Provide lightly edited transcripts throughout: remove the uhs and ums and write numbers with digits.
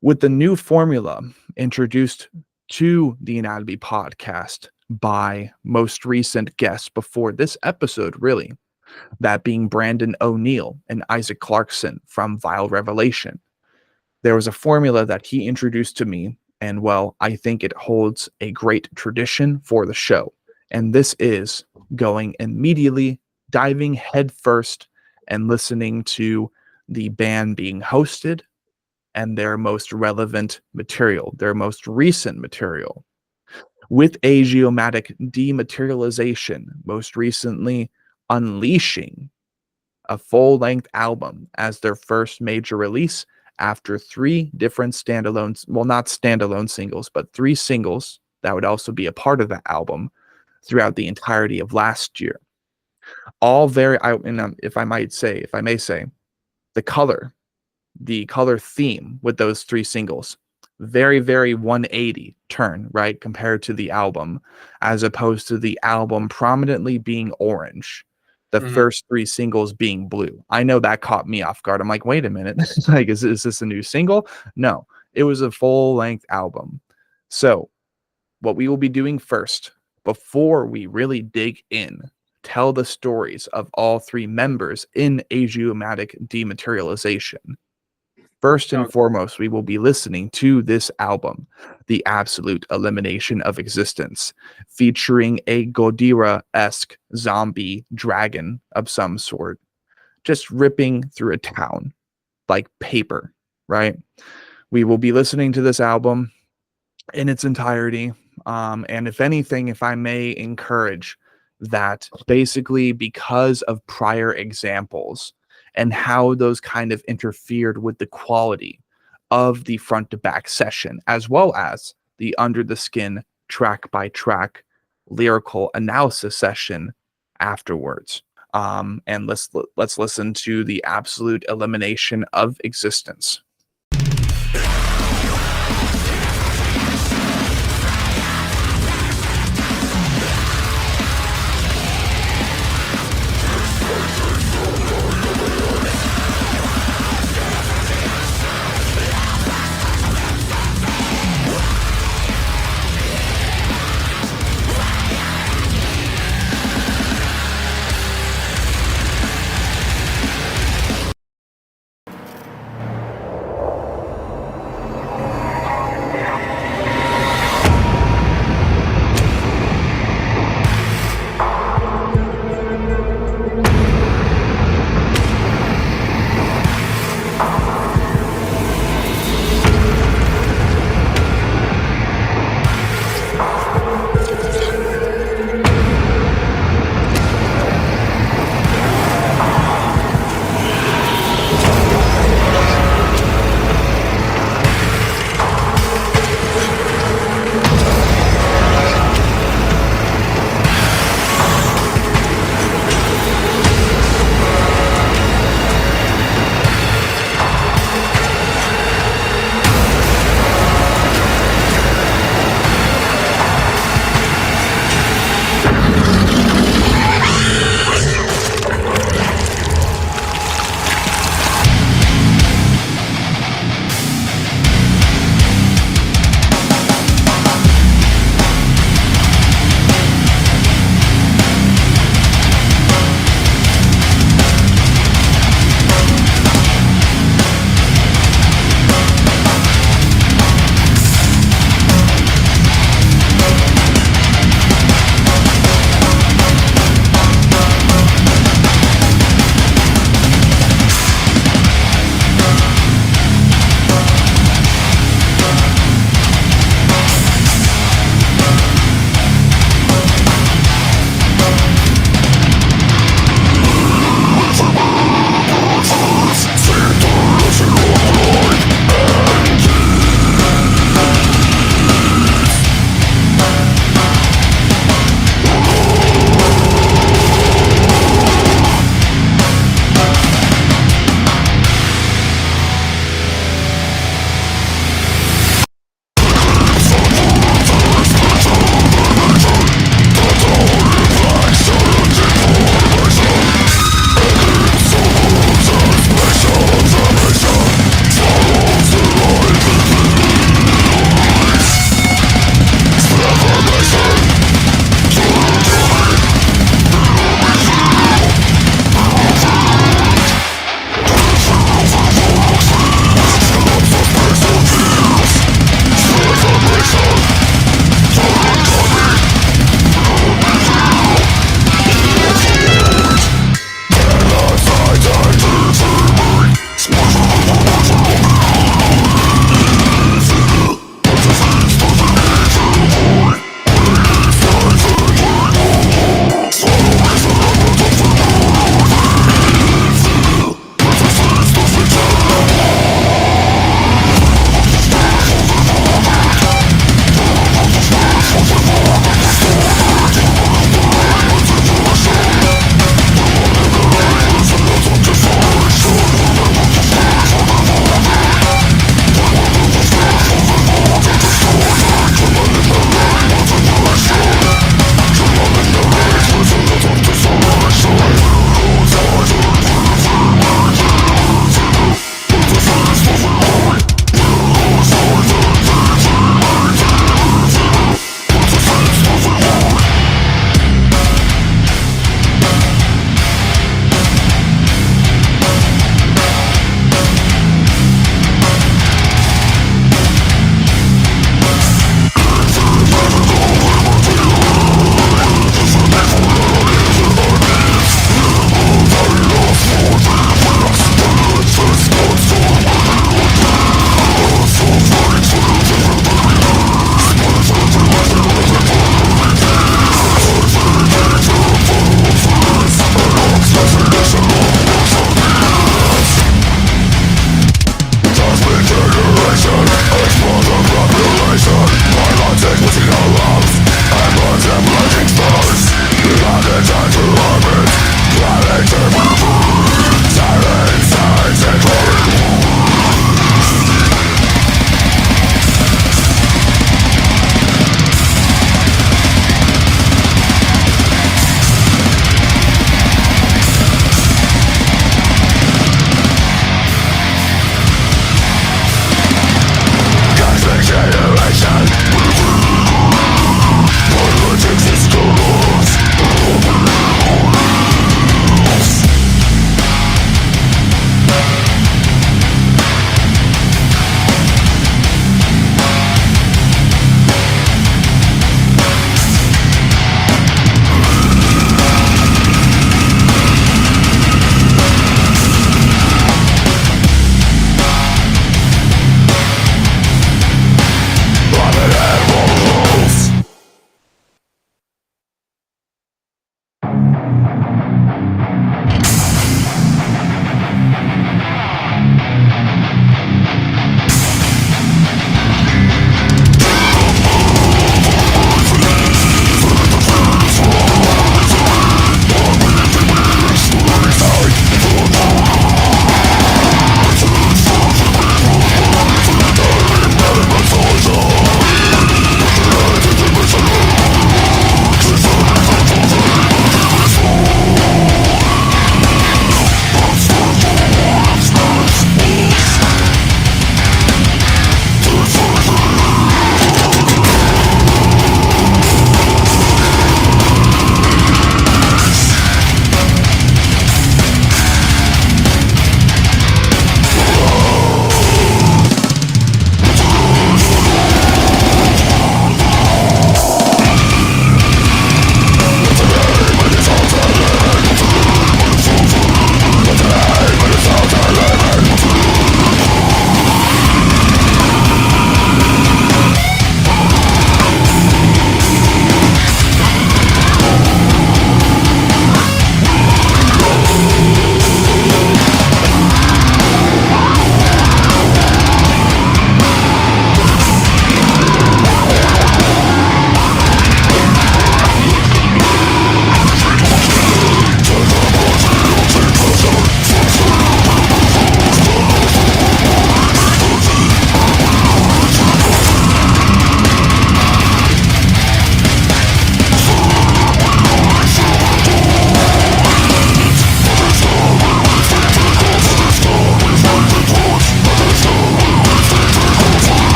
With the new formula introduced to the Anatomy podcast by most recent guests before this episode, really, that being Brandon O'Neill and Isaac Clarkson from Vile Revelation. There was a formula that he introduced to me, and well, I think it holds a great tradition for the show. And this is going immediately, diving headfirst, and listening to the band being hosted and their most relevant material, their most recent material. With a geomatic dematerialization, most recently unleashing a full-length album as their first major release after 3 different standalones, well, not standalone singles, but 3 singles that would also be a part of that album throughout the entirety of last year. All very, if I may say, the color theme with those 3 singles, very, very 180 turn, right, compared to the album, as opposed to the album prominently being orange, the first 3 singles being blue. I know that caught me off guard. I'm like, wait a minute, like, is this a new single? No, it was a full-length album. So what we will be doing first, before we really dig in, tell the stories of all 3 members in a geomatic dematerialization. First and foremost, we will be listening to this album, The Absolute Elimination of Existence, featuring a Godira-esque zombie dragon of some sort, just ripping through a town like paper, right? We will be listening to this album in its entirety. And if anything, if I may encourage that, basically because of prior examples and how those kind of interfered with the quality of the front to back session, as well as the under the skin track by track lyrical analysis session afterwards. And let's listen to The Absolute Elimination of Existence.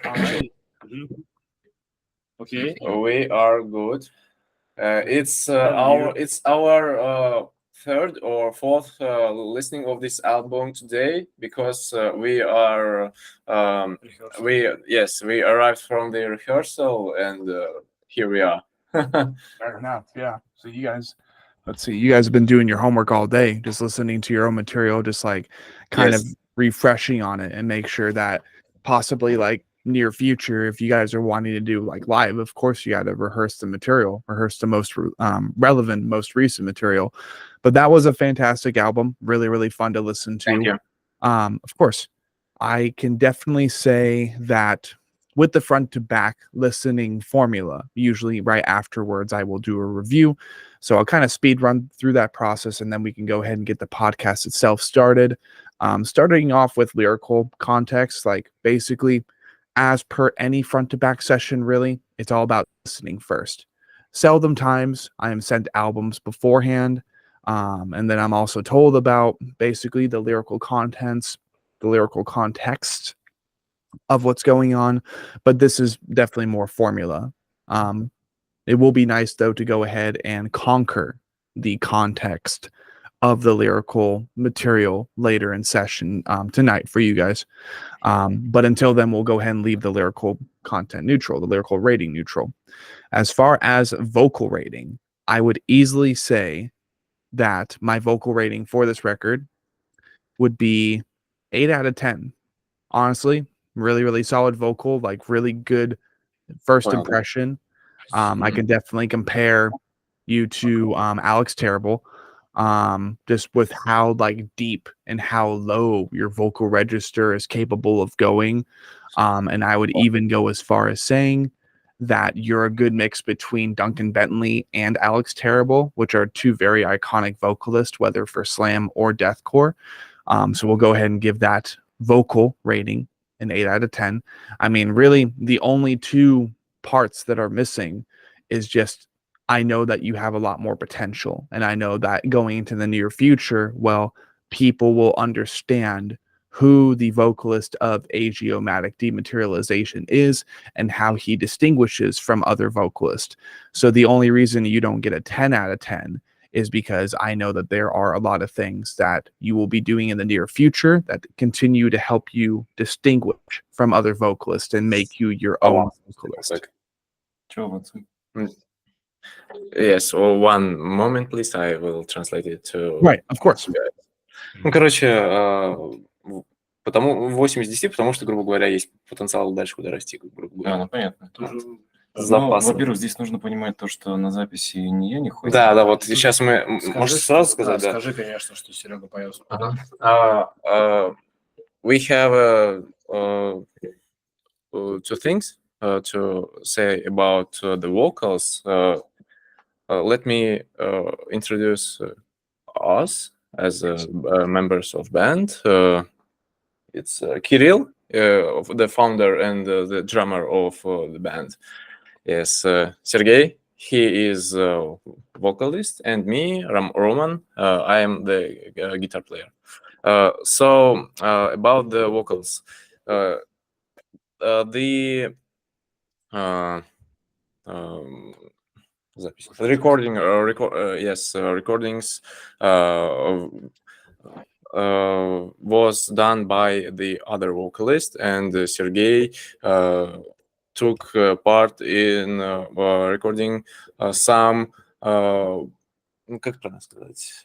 All right. Mhm. Okay, we are good. It's our third or fourth listening of this album today because we are we yes we arrived from the rehearsal and here we are. Fair enough. Yeah. So you guys, let's see, you guys have been doing your homework all day, just listening to your own material, just like kind of Yes, refreshing on it and make sure that possibly like near future, if you guys are wanting to do like live, of course you got to rehearse the material, rehearse the most relevant, most recent material. But that was a fantastic album, really, really fun to listen thank to. you. Of course, I can definitely say that with the front to back listening formula, usually right afterwards, I will do a review. So I'll kind of speed run through that process and then we can go ahead and get the podcast itself started. Starting off with lyrical context, like basically, as per any front to back session, really, it's all about listening first. Seldom times I am sent albums beforehand. And then I'm also told about basically the lyrical contents, the lyrical context of what's going on, but this is definitely more formula. It will be nice though to go ahead and conquer the context of the lyrical material later in session tonight for you guys. But until then, we'll go ahead and leave the lyrical content neutral, the lyrical rating neutral. As far as vocal rating, I would easily say that my vocal rating for this record would be 8 out of 10. Honestly, really, really solid vocal, like really good first Понял, да. impression. I Мгм. can definitely compare you to Alex Terrible, just with how like deep and how low your vocal register is capable of going. And I would even go as far as saying that you're a good mix between Duncan Bentley and Alex Terrible, which are two very iconic vocalists, whether for slam or deathcore. So we'll go ahead and give that vocal rating an 8 out of 10. I mean, really, the only two parts that are missing is just I know that you have a lot more potential. And I know that going into the near future, well, people will understand who the vocalist of Agiomatic Dematerialization is and how he distinguishes from other vocalists. So the only reason you don't get a 10 out of 10 is because I know that there are a lot of things that you will be doing in the near future that continue to help you distinguish from other vocalists and make you your own vocalist. Так. Mm, Yes, one moment, please. I will translate it to Right, of course. guys. Ну, короче, потому 8 из 10, потому что, грубо говоря, есть потенциал дальше куда расти, грубо говоря. Ну понятно. С Ну, запасом. во-первых, здесь нужно понимать то, что на записи ни я не ходит. Да, вот сейчас мы... Можешь сразу сказать, да? Скажи, конечно, что Серега поет. We have two things to say about the vocals. Let me introduce us as members of band. It's Kirill, the founder and the drummer of the band. Yes, Sergey, he is a vocalist, and me, Roman, I am the guitar player. So about the vocals, the recording, recordings was done by the other vocalist, and Sergey took part in recording some, ну, как правильно сказать,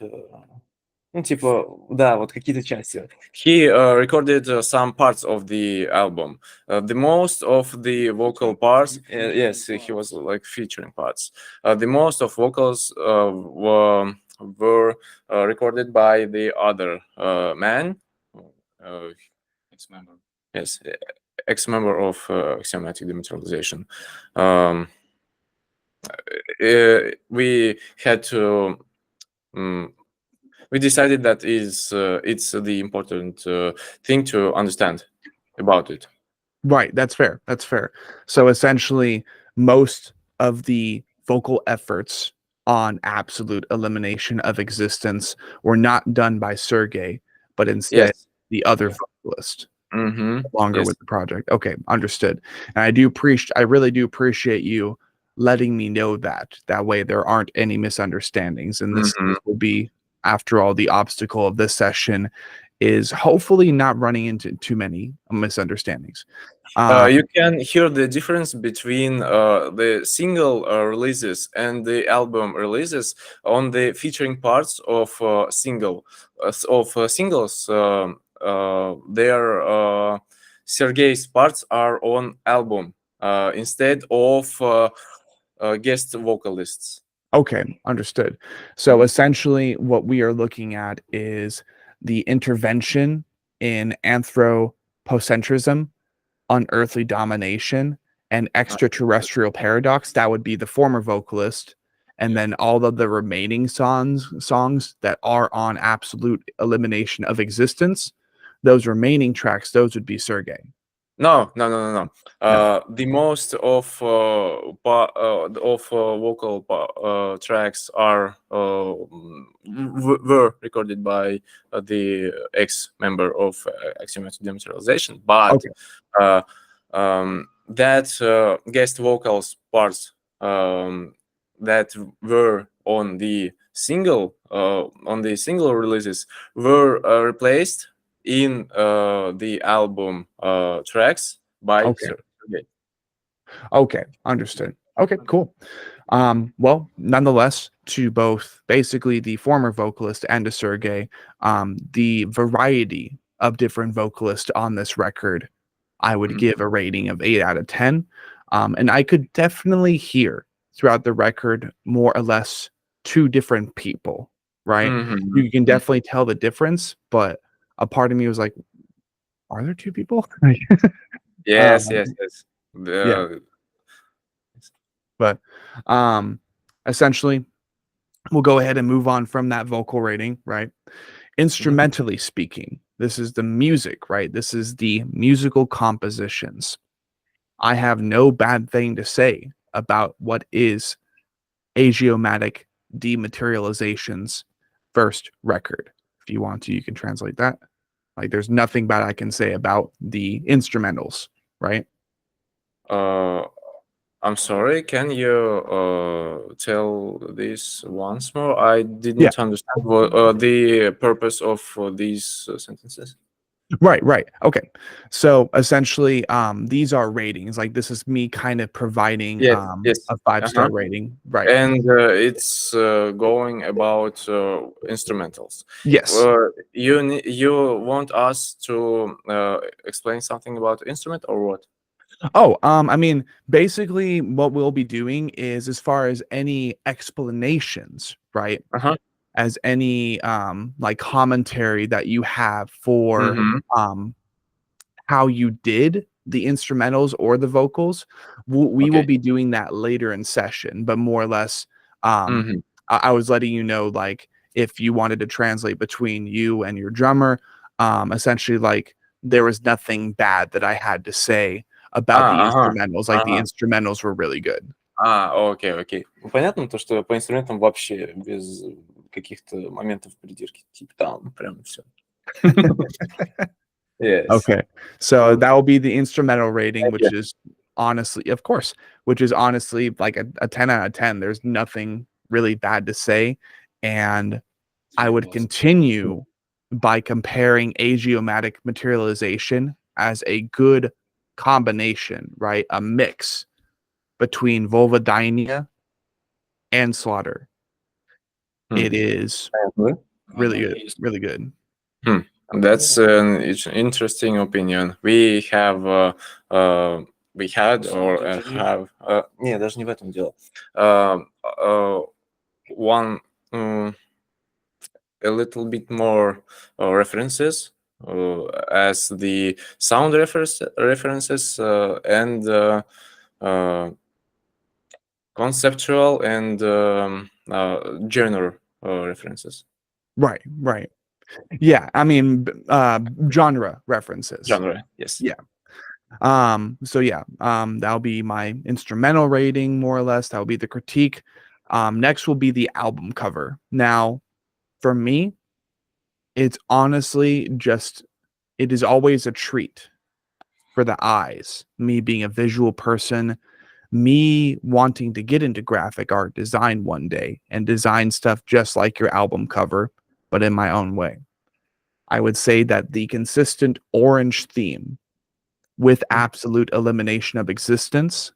ну, типа, да, вот какие-то части. He recorded some parts of the album. The most of the vocal parts, yes, he was like featuring parts. The most of vocals were recorded by the other man. Ex-member. Yes, ex-member of Axiomatic Dematerialization. We had to... we decided that it's the important thing to understand about it. Right, that's fair. That's fair. So essentially, most of the vocal efforts on Absolute Elimination of Existence were not done by Sergey, but instead Yes, the other Yeah. vocalist. longer Yes. with the project. Okay, understood. And I really do appreciate you letting me know that. That way there aren't any misunderstandings. And this will be, after all, the obstacle of this session is hopefully not running into too many misunderstandings. You can hear the difference between the single releases and the album releases on the featuring parts of singles. Their Sergei's parts are on album instead of guest vocalists. Okay, understood. So essentially, what we are looking at is the intervention in anthropocentrism, unearthly domination, and extraterrestrial paradox. That would be the former vocalist, and then all of the remaining songs that are on absolute elimination of existence. Those remaining tracks, those would be Sergei. No. No. The most of vocal tracks are were recorded by the ex-member of Axiomatic Dematerialization, but Okay. that guest vocals parts that were on the single releases were replaced in the album tracks by Sergei. Okay, understood. Okay, cool. Well, nonetheless, to both basically the former vocalist and to Sergei, the variety of different vocalists on this record, I would give a rating of 8 out of 10. And I could definitely hear throughout the record more or less two different people, right? You can definitely tell the difference, but a part of me was like, are there two people? Yes. Yeah. But essentially, we'll go ahead and move on from that vocal rating, right? Instrumentally speaking, this is the music, right? This is the musical compositions. I have no bad thing to say about what is Agiomatic Dematerialization's first record. If you want to, you can translate that. Like, there's nothing bad I can say about the instrumentals, right? I'm sorry, can you tell this once more? I didn't understand the purpose of these sentences. Right. Okay. So essentially, these are ratings. Like, this is me kind of providing Yes. a 5-star rating. Right. And it's going about instrumentals. Yes. You want us to explain something about instrument or what? I mean, basically what we'll be doing is, as far as any explanations, right? As any like commentary that you have for how you did the instrumentals or the vocals, we will be doing that later in session, but more or less I was letting you know, like, if you wanted to translate between you and your drummer, essentially, like, there was nothing bad that I had to say about the instrumentals. Like, the instrumentals were really good. Окей. Понятно, то, что по инструментам вообще без каких-то моментов придирки. Типа там прям все. Yes. Okay. So that will be the instrumental rating, which is honestly, of course, which is honestly like a 10 out of 10. There's nothing really bad to say. And I would continue by comparing agiomatic materialization as a good combination, right? A mix between vulvodynia and slaughter. It is really good. Really good. That's an interesting opinion. We have we had or have не, даже не в этом дело. One a little bit more references as the sound references and conceptual and genre references. Right. Yeah, I mean, genre references. Genre, yes. Yeah. So yeah, that'll be my instrumental rating, more or less. That'll be the critique. Next will be the album cover. Now, for me, it's honestly just it is always a treat for the eyes, me being a visual person, me wanting to get into graphic art design one day and design stuff just like your album cover, but in my own way. I would say that the consistent orange theme with absolute elimination of existence,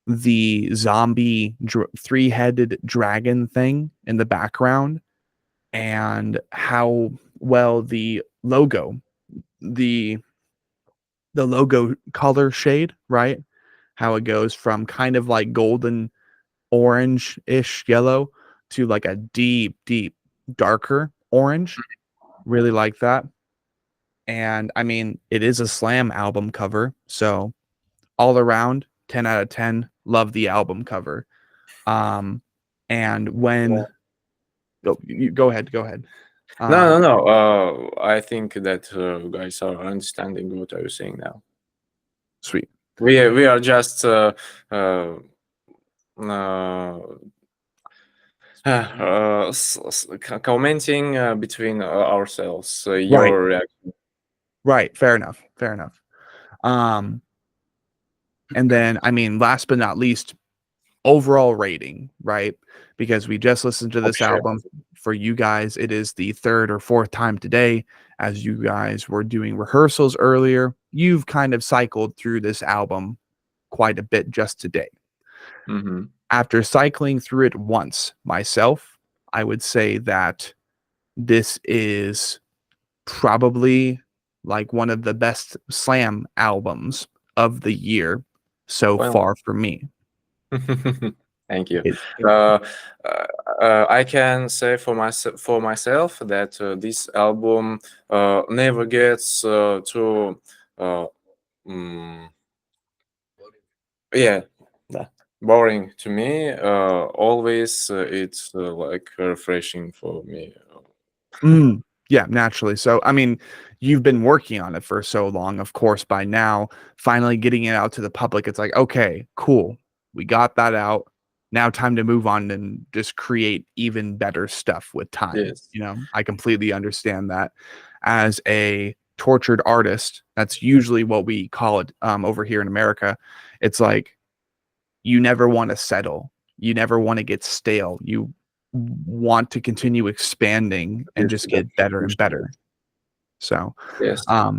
the zombie three-headed dragon thing in the background, and how well the logo, the logo color shade, right? How it goes from kind of like golden orange-ish yellow to like a deep darker orange. Really like that. And I mean, it is a Slam album cover, so all around 10 out of 10. Love the album cover. And when go ahead. No. I think that guys are understanding what are you saying now. Sweet. We are just commenting between ourselves. Your reaction. Right. Fair enough. And then, I mean, last but not least, overall rating, right? Because we just listened to this album. For you guys, it is the third or fourth time today. As you guys were doing rehearsals earlier, you've kind of cycled through this album quite a bit just today. Mm-hmm. After cycling through it once myself, I would say that this is probably like one of the best Slam albums of the year so far for me. Thank you. I can say for myself that this album never gets too boring to me. Always it's like refreshing for me. Yeah, naturally. So, I mean, you've been working on it for so long. Of course, by now, finally getting it out to the public, it's like, okay, cool. We got that out. Now time to move on and just create even better stuff with time. Yes. You know, I completely understand that. As a tortured artist, that's usually what we call it over here in America. It's like you never want to settle. You never want to get stale. You want to continue expanding and just get better and better. So, yes. I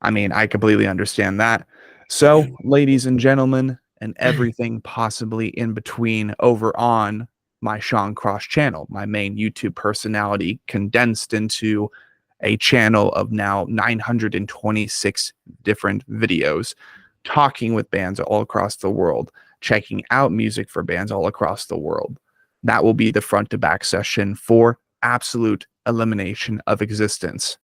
mean, I completely understand that. So, ladies and gentlemen, and everything possibly in between over on my Sean Cross channel, my main YouTube personality condensed into a channel of now 926 different videos, talking with bands all across the world, checking out music for bands all across the world. That will be the front to back session for absolute elimination of existence.